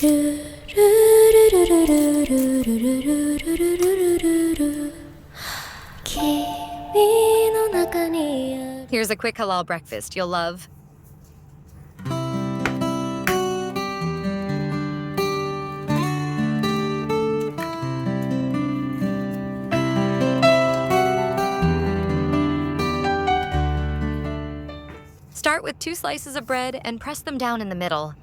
Here's a quick halal breakfast you'll love. Start with 2 slices of bread and press them down in the middle.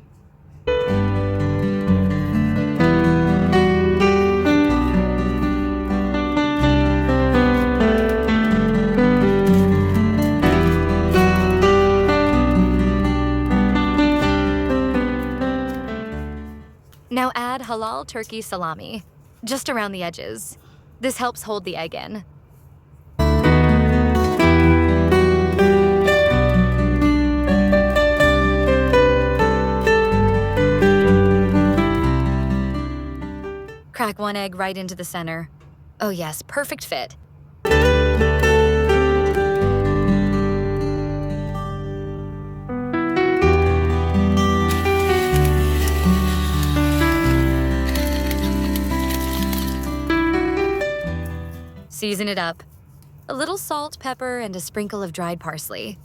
Now add halal turkey salami, just around the edges. This helps hold the egg in. Crack 1 egg right into the center. Oh yes, perfect fit. Season it up. A little salt, pepper, and a sprinkle of dried parsley.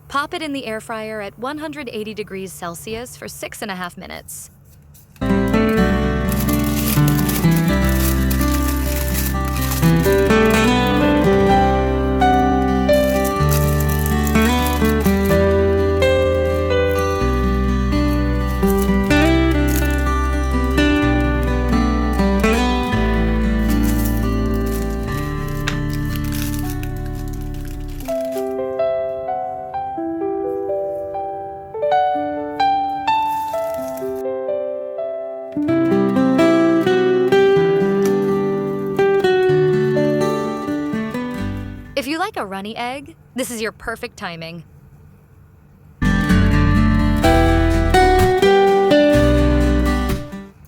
Pop it in the air fryer at 180 degrees Celsius for 6.5 minutes. If you like a runny egg, this is your perfect timing.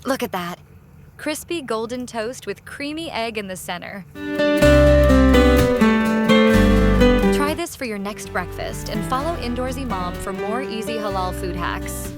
Look at that. Crispy golden toast with creamy egg in the center. Try this for your next breakfast and follow Indoorsy Mom for more easy halal food hacks.